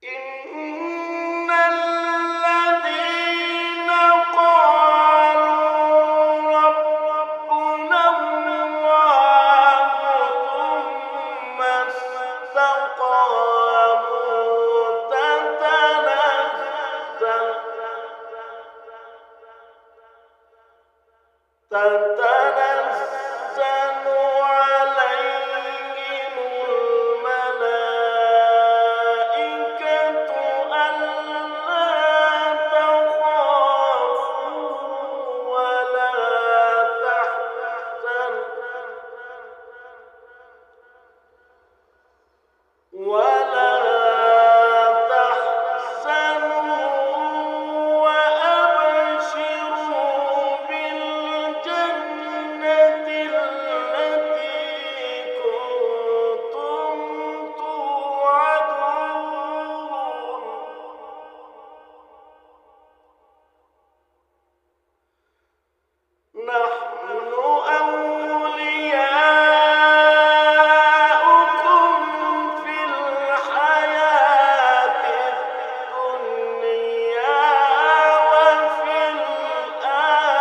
إن الذين قالوا ربنا الله ثم استقاموا تتنزل عليهم الملائكة ألا تخافوا ولا تحزنوا وأبشروا بالجنة التي كنتم توعدون نحن أولياؤكم في الحياة الدنيا وفي الآخرة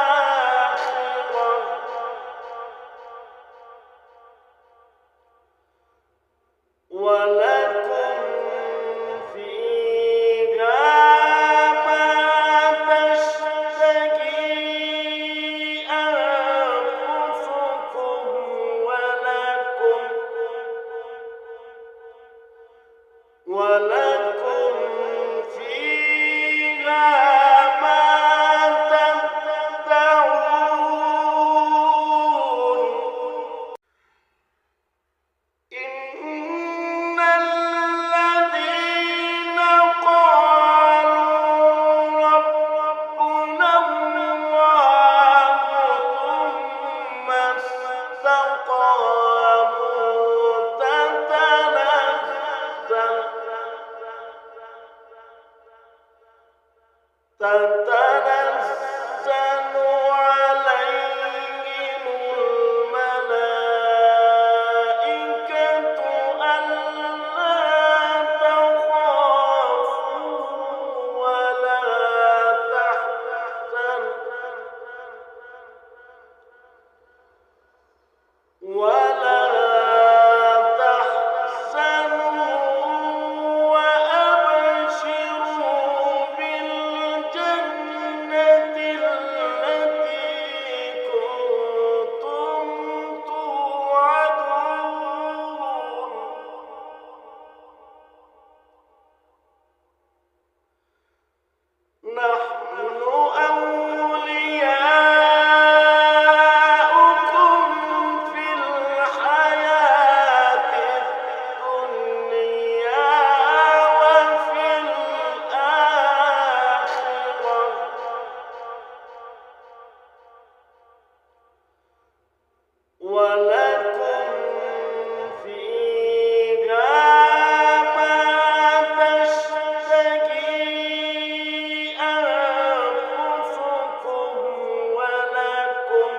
ولكم فيها ما تشتهي أنفسكم ولكم فيها ما تدعون إن الذين قالوا ربنا الله ثم استقاموا تتنزل عليهم الملائكة ألا تخافوا ولا تحزنوا وأبشروا بالجنة التي كنتم توعدون نحن أولياؤكم في الحياة الدنيا وفي الآخرة ولكم فيها ما تشتهي أنفسكم ولكم